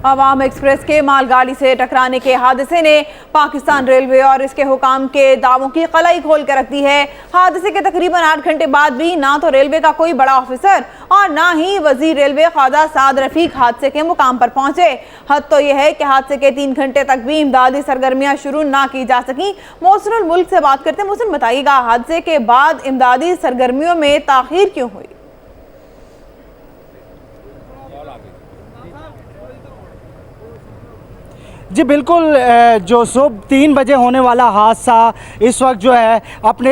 अवाम express के मालगाड़ी से टकराने के हादसे ने पाकिस्तान रेलवे और इसके हुकाम के दावों की कलाई खोल कर रख दी है। हादसे के तकरीबन 8 घंटे बाद भी ना तो रेलवे का कोई बड़ा ऑफिसर और ना ही वजीर रेलवे ख्वाजा साद रफीक हादसे के मुकाम पर पहुंचे। हद तो यह है कि हादसे के 3 घंटे तक भी इमदादी सरगर्मियां शुरू ना की जा सकी। मोहसिनुल मुल्क से बात करते हैं। मोहसिन, बताइएगा हादसे के बाद इमदादी सरगर्मियों में ताखीर क्यों हुई? जी बिल्कुल, जो सुबह 3 बजे होने वाला हादसा इस वक्त जो है अपने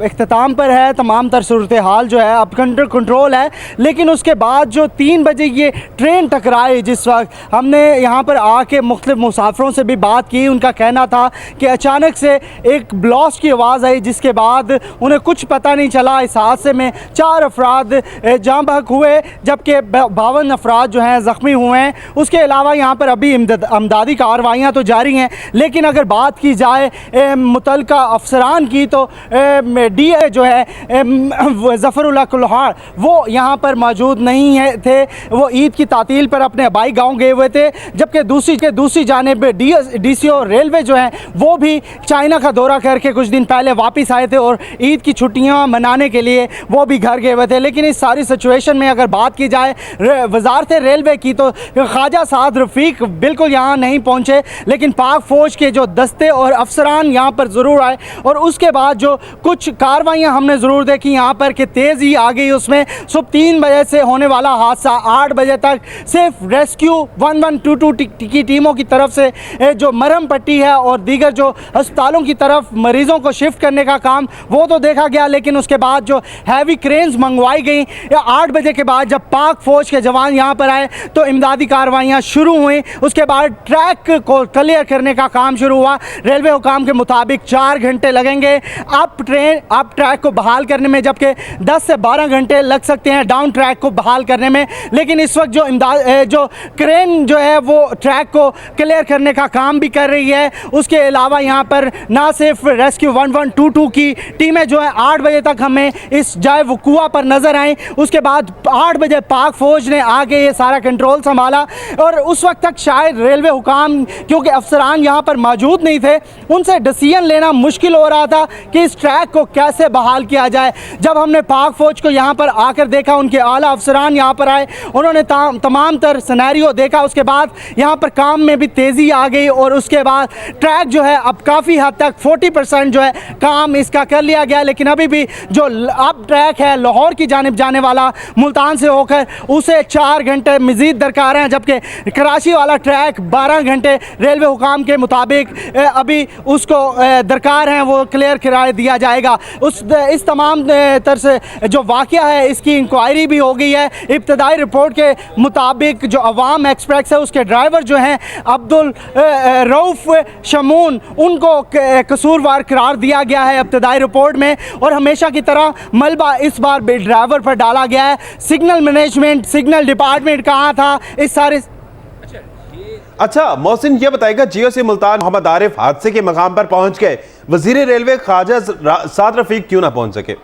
इख्तिताम पर है। तमाम तर सूरत हाल जो है अब कंट्रोल है, लेकिन उसके बाद जो 3 बजे ये ट्रेन टकराई, जिस वक्त हमने यहाँ पर आके मुख्तलिफ मुसाफिरों से भी बात की, उनका कहना था कि अचानक से एक ब्लास्ट की आवाज़ आई, जिसके बाद उन्हें कुछ पता नहीं चला। इस हादसे में 4 अफराद जाँ बहक हुए, जबकि 52 अफराद जो हैं ज़ख्मी हुए हैं। उसके अलावा यहाँ पर अभी इमदादी कार्रवाइयाँ तो जारी हैं, लेकिन अगर बात की जाए मुतलका अफसरान की तो डीए जो है ज़फ़रुल्लाह कुल्हाड़ वो यहाँ पर मौजूद नहीं है थे। वो ईद की तातील पर अपने आबाई गांव गए हुए थे, जबकि दूसरी जानिब डीसीओ रेलवे जो है वो भी चाइना का दौरा करके कुछ दिन पहले वापस आए थे और ईद की छुट्टियाँ मनाने के लिए वो भी घर गए हुए थे। लेकिन इस सारी सिचुएशन में अगर बात की जाए वजारत रेलवे की तो ख्वाजा साद रफीक बिल्कुल यहाँ नहीं पहुंचे, लेकिन पाक फ़ौज के जो दस्ते और अफसरान यहाँ पर ज़रूर आए। और उसके बाद जो कुछ कार्रवाइयाँ हमने ज़रूर देखी यहाँ पर कि तेज़ी आ गई उसमें। सुबह 3 बजे से होने वाला हादसा 8 बजे तक सिर्फ रेस्क्यू 1122 की टीमों की तरफ से जो मरहम पट्टी है और दीगर जो अस्पतालों की तरफ मरीज़ों को शिफ्ट करने का काम वो तो देखा गया, लेकिन उसके बाद जो हैवी क्रेन्स मंगवाई गई 8 बजे के बाद जब पाक फ़ौज के जवान यहाँ पर आए तो इमदादी कार्रवाइयाँ शुरू हुई। उसके बाद ट्रैक को क्लियर करने का काम शुरू हुआ। रेलवे हुकाम के मुताबिक 4 घंटे लगेंगे अप ट्रैक को बहाल करने में, जबकि 10 से 12 घंटे लग सकते हैं डाउन ट्रैक को बहाल करने में। लेकिन इस वक्त जो क्रेन जो है वो ट्रैक को क्लियर करने का काम भी कर रही है। उसके अलावा यहाँ पर ना सिर्फ रेस्क्यू 1122 की टीमें जो है 8 बजे तक हमें इस जाए वकुआ पर नज़र आई। उसके बाद 8 बजे पाक फ़ौज ने आके ये सारा कंट्रोल संभाला और उस वक्त तक शायद रेलवे हुकाम, क्योंकि अफसरान यहाँ पर मौजूद नहीं थे, उनसे डिसीजन लेना मुश्किल हो रहा था कि इस ट्रैक को कैसे बहाल किया जाए। जब हमने पाक फ़ौज को यहाँ पर आकर देखा, उनके आला अफसरान यहाँ पर आए, उन्होंने तमाम तर सिनेरियो देखा। उसके बाद यहाँ पर काम में भी तेज़ी आ गई और उसके बाद ट्रैक जो है अब काफ़ी हद तक 40% जो है काम इसका कर लिया गया। लेकिन अभी भी जो अब ट्रैक है लाहौर की जानिब जाने वाला मुल्तान से होकर, उसे 4 घंटे मज़ीद दरकार हैं, जबकि कराची वाला ट्रैक 12 घंटे रेलवे हुकाम के मुताबिक अभी उसको दरकार हैं, वो क्लियर करा दिया जाएगा। इस तमाम तरह से जो वाक़या है इसकी इंक्वायरी भी हो गई है। इब्तदाई रिपोर्ट के मुताबिक जो अवाम एक्सप्रेस है उसके ड्राइवर जो हैं अब्दुल रऊफ़ शमून, उनको कसूरवार करार दिया गया है इब्तदाई रिपोर्ट में, और हमेशा की तरह मलबा इस बार भी ड्राइवर पर डाला गया है। सिग्नल मैनेजमेंट, सिग्नल डिपार्टमेंट कहाँ था इस सारे। अच्छा मोहसिन, ये बताएगा जीओसी मुल्तान मोहम्मद आरिफ हादसे के मकाम पर पहुंच गए, वजीर रेलवे ख्वाजा साद रफीक क्यों ना पहुंच सके?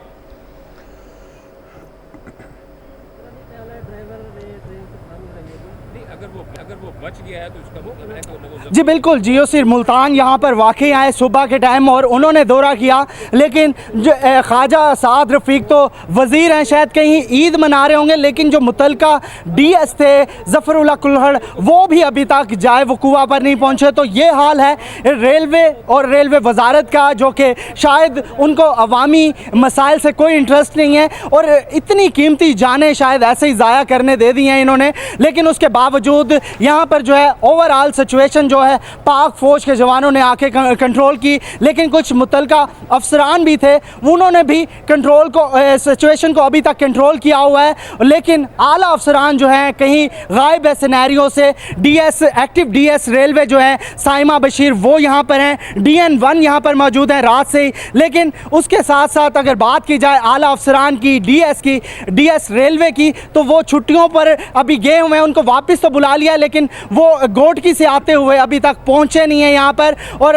जी बिल्कुल, जीओसी मुल्तान यहाँ पर वाकई आए सुबह के टाइम और उन्होंने दौरा किया, लेकिन जो ख्वाजा साद रफीक तो वज़ीर हैं, शायद कहीं ईद मना रहे होंगे, लेकिन जो मुतलका डीएस थे ज़फ़रुल्लाह कुल्हाड़ वो भी अभी तक जाए वकुआ पर नहीं पहुँचे। तो ये हाल है रेलवे और रेलवे वजारत का, जो कि शायद उनको अवामी मसाइल से कोई इंटरेस्ट नहीं है और इतनी कीमती जानें शायद ऐसे ही ज़ाया करने दे दी हैं इन्होंने। लेकिन उसके बावजूद यहाँ पर जो है ओवरऑल सिचुएशन जो है पाक फ़ौज के जवानों ने आके कंट्रोल की, लेकिन कुछ मुतलका अफसरान भी थे, उन्होंने भी कंट्रोल को सिचुएशन को अभी तक कंट्रोल किया हुआ है। लेकिन आला अफसरान जो हैं कहीं गायब है सिनेरियो से। डीएस एक्टिव डीएस रेलवे जो है साइमा बशीर वो यहाँ पर हैं, DN1 यहाँ पर मौजूद हैं रात से ही। लेकिन उसके साथ साथ अगर बात की जाए आला अफसरान की, डीएस रेलवे की, तो वो छुट्टियों पर अभी गए हुए हैं। उनको वापस तो बुला लिया, लेकिन वो गोटकी से आते हुए अभी तक पहुँचे नहीं हैं यहाँ पर। और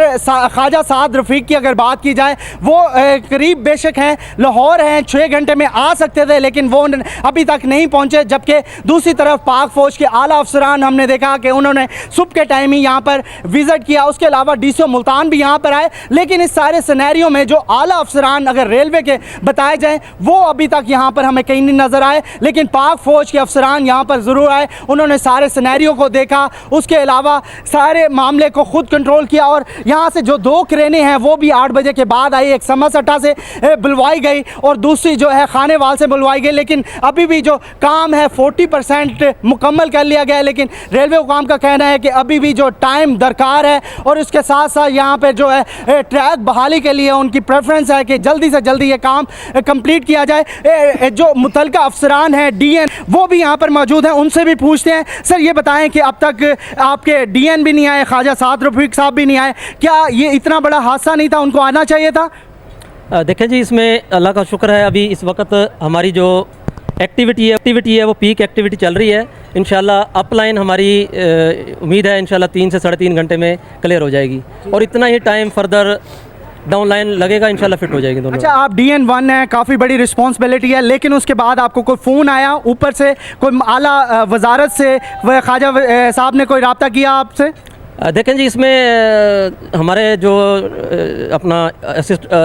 ख्वाजा साद रफ़ीक की अगर बात की जाए, वो करीब बेशक हैं, लाहौर हैं, 6 घंटे में आ सकते थे, लेकिन वो अभी तक नहीं पहुँचे। जबकि दूसरी तरफ पाक फ़ौज के आला अफसरान हमने देखा कि उन्होंने सुबह के टाइम ही यहाँ पर विज़िट किया। उसके अलावा DCO मुल्तान भी यहाँ पर आए, लेकिन इस सारे सिनेरियो में जो आला अफसरान अगर रेलवे के बताए जाएँ, वो अभी तक यहाँ पर हमें कहीं नहीं नज़र आए। लेकिन पाक फ़ौज के अफसरान यहाँ पर ज़रूर आए, उन्होंने सारे सिनेरियो को देखा, उसके अलावा सारे मामले को ख़ुद कंट्रोल किया। और यहाँ से जो 2 क्रेनें हैं वो भी 8 बजे के बाद आई, एक समरसट्टा से बुलवाई गई और दूसरी जो है खानेवाल से बुलवाई गई। लेकिन अभी भी जो काम है 40% मुकम्मल कर लिया गया है, लेकिन रेलवे हुकाम का कहना है कि अभी भी जो टाइम दरकार है और उसके साथ साथ यहाँ पे जो है ट्रैक बहाली के लिए उनकी प्रेफरेंस है कि जल्दी से जल्दी ये काम कंप्लीट किया जाए। जो मुतलका अफसरान हैं DN, वो भी यहाँ पर मौजूद हैं, उनसे भी पूछते हैं। सर ये बताएं कि अब तक आपके DN भी नहीं आए, ख्वाजा साद रफ़ीक साहब भी नहीं आए, क्या ये इतना बड़ा हादसा नहीं था, उनको आना चाहिए था? देखें जी, इसमें अल्लाह का शुक्र है, अभी इस वक्त हमारी जो एक्टिविटी है वो पीक एक्टिविटी चल रही है। इंशाल्लाह अपलाइन हमारी उम्मीद है इंशाल्लाह 3 से 3.5 घंटे में क्लियर हो जाएगी और इतना ही टाइम फर्दर डाउन लाइन लगेगा, इंशाल्लाह फिट हो जाएगी दोनों। अच्छा, आप DN1 है, काफ़ी बड़ी रिस्पॉन्सिबिलिटी है, लेकिन उसके बाद आपको कोई फ़ोन आया ऊपर से, कोई आला वजारत से, वह ख्वाजा साहब ने कोई रब्ता किया आपसे? देखें जी, इसमें हमारे जो अपना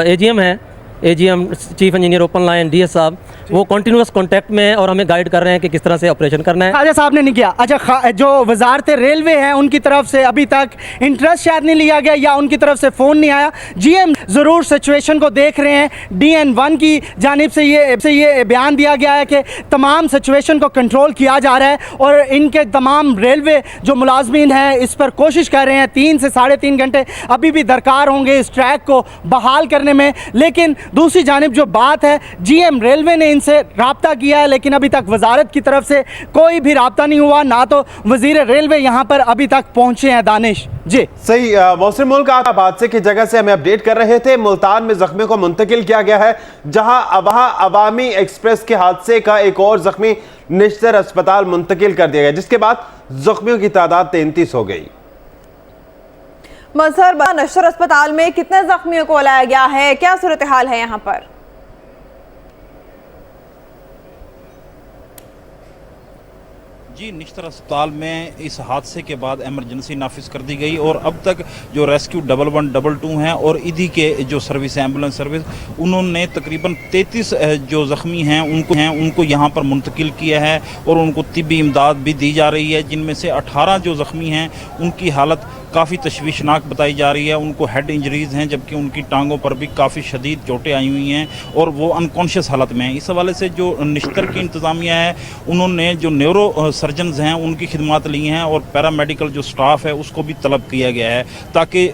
AGM है, AGM chief engineer open line DS साहब, वो कंटिन्यूस कांटेक्ट में और हमें गाइड कर रहे हैं कि किस तरह से ऑपरेशन करना है। ख्वाजा साहब ने नहीं किया? अच्छा, जो वजारत रेलवे है उनकी तरफ से अभी तक इंटरेस्ट शायद नहीं लिया गया या उनकी तरफ से फ़ोन नहीं आया। GM ज़रूर सिचुएशन को देख रहे हैं, DN1 की जानिब से ये बयान दिया गया है कि तमाम सिचुएशन को कंट्रोल किया जा रहा है और इनके तमाम रेलवे जो मुलाजमीन हैं इस पर कोशिश कर रहे हैं। 3 से 3.5 घंटे अभी भी दरकार होंगे इस ट्रैक को बहाल करने में। लेकिन दूसरी जानिब जो बात है, GM रेलवे ने इनसे राब्ता किया है, लेकिन अभी तक वजारत की तरफ से कोई भी राब्ता नहीं हुआ, ना तो वजीर रेलवे यहाँ पर अभी तक पहुँचे हैं। दानिश जी सही। मोहसिन मुल्क, आप हादसे की जगह से हमें अपडेट कर रहे थे। मुल्तान में जख्मियों को मुंतकिल किया गया है, जहां वहां अवामी एक्सप्रेस के हादसे का एक और जख्मी निश्तर अस्पताल मुंतकिल कर दिया गया, जिसके बाद जख्मियों की तादाद 33 हो गई। मजहर नश्तर अस्पताल में कितने जख्मियों को लाया गया है, क्या सूरत हाल है यहाँ पर? जी, निश्तर अस्पताल में इस हादसे के बाद इमरजेंसी नाफिज कर दी गई और अब तक जो रेस्क्यू 1112 हैं और ईदी के जो सर्विस है, एम्बुलेंस सर्विस, उन्होंने तकरीबन 33 जो ज़ख्मी हैं उनको यहाँ पर मुंतकिल किया है और उनको तिब्बी इमदाद भी दी जा रही है, जिनमें से 18 जो ज़ख्मी हैं उनकी हालत काफ़ी तशवीशनाक बताई जा रही है। उनको हेड इंजरीज़ हैं, जबकि उनकी टांगों पर भी काफ़ी शदीद चोटें आई हुई हैं और वो अनकॉन्शियस हालत में हैं। इस हवाले से जो निश्तर की इंतज़ामिया है, उन्होंने जो न्यूरो सर्जन्स हैं उनकी खिदमात ली हैं और पैरामेडिकल जो स्टाफ है उसको भी तलब किया गया है, ताकि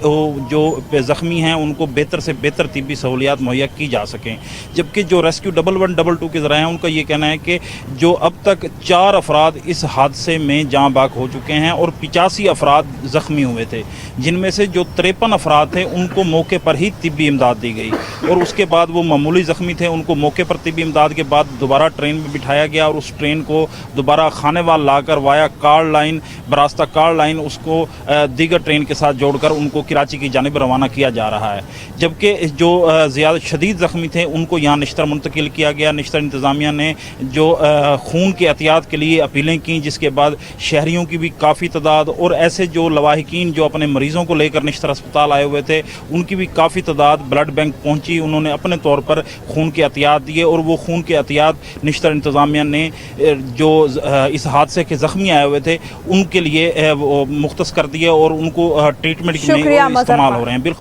जो ज़ख्मी हैं उनको बेहतर से बेहतर तिब्बी सहूलियात मुहैया की जा सकें। जबकि जो रेस्क्यू 1112 के ज़राए हैं, उनका ये कहना है कि जो अब तक 4 अफराद इस हादसे में जाँ बाक हो चुके हैं और 85 अफराद ज़ख्मी हुए थे, जिनमें से जो 53 अफराद थे उनको मौके पर ही तिब्बी इमदाद दी गई और उसके बाद वो मामूली ज़ख्मी थे, उनको मौके पर तिब्बी इमदाद के बाद दोबारा ट्रेन में बिठाया गया और उस ट्रेन को दोबारा खानेवाल लाकर वाया कार्ड लाइन, बरास्ता कार्ड लाइन, उसको दीगर ट्रेन के साथ जोड़कर उनको कराची की जानिब रवाना किया जा रहा है। जबकि जो ज़्यादा शदीद ज़ख्मी थे उनको यहाँ निश्तर मुंतकिल किया गया। निश्तर इंतज़ामिया ने जो खून के एहतियात के लिए अपीलें की, जिसके बाद शहरियों की भी काफ़ी तादाद और ऐसे जो लवाहिकीन जो अपने मरीज़ों को लेकर निश्तर अस्पताल आए हुए थे उनकी भी काफ़ी तादाद ब्लड बैंक पहुंची। उन्होंने अपने तौर पर खून के एहतियात दिए और वो खून के एहतियात निश्तर इंतज़ामिया ने जो इस हादसे के ज़ख्मी आए हुए थे उनके लिए मुख्तस कर दिए और उनको ट्रीटमेंट में इस्तेमाल हो रहे हैं। बिल्कुल।